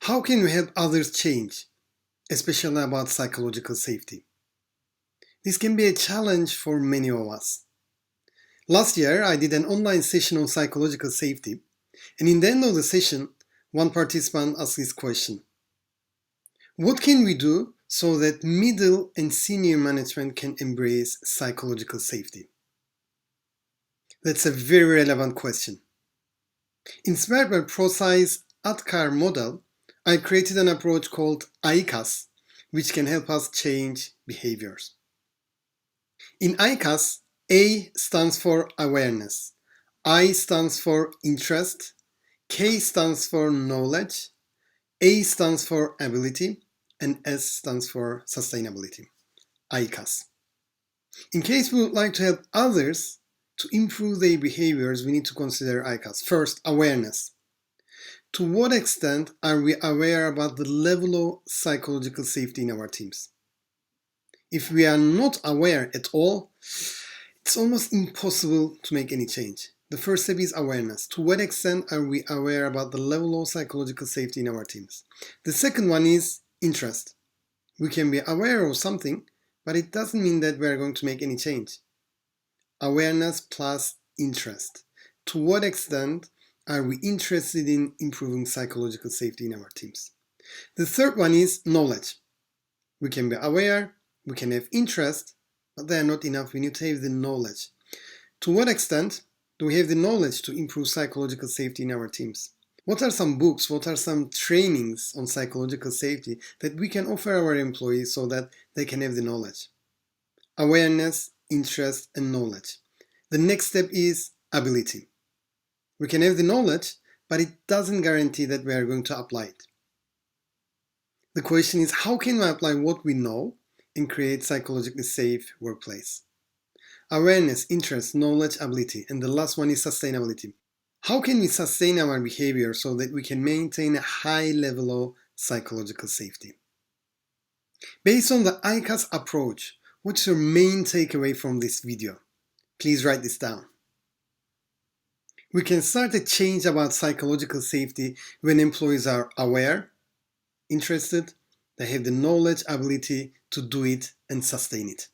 How can we help others change, especially about psychological safety? This can be a challenge for many of us. Last year, I did an online session on psychological safety, and in the end of the session, one participant asked this question. What can we do so that middle and senior management can embrace psychological safety? That's a very relevant question. Inspired by Prosai's AIKAS model, I created an approach called AIKAS, which can help us change behaviors. In AIKAS, A stands for awareness, I stands for interest, K stands for knowledge, A stands for ability, and S stands for sustainability. AIKAS. In case we would like to help others to improve their behaviors, we need to consider AIKAS. First, awareness. To what extent are we aware about the level of psychological safety in our teams? If we are not aware at all, it's almost impossible to make any change. The first step is awareness. To what extent are we aware about the level of psychological safety in our teams? The second one is interest. We can be aware of something, but it doesn't mean that we are going to make any change. Awareness plus interest. To what extent are we interested in improving psychological safety in our teams? The third one is knowledge. We can be aware, we can have interest, but they are not enough. We need to have the knowledge. To what extent do we have the knowledge to improve psychological safety in our teams? What are some books, what are some trainings on psychological safety that we can offer our employees so that they can have the knowledge? Awareness, interest, and knowledge. The next step is ability. We can have the knowledge, but it doesn't guarantee that we are going to apply it. The question is, how can we apply what we know and create a psychologically safe workplace? Awareness, interest, knowledge, ability, and the last one is sustainability. How can we sustain our behavior so that we can maintain a high level of psychological safety? Based on the AIKAS approach, what's your main takeaway from this video? Please write this down. We can start a change about psychological safety when employees are aware, interested, they have the knowledge, ability to do it and sustain it.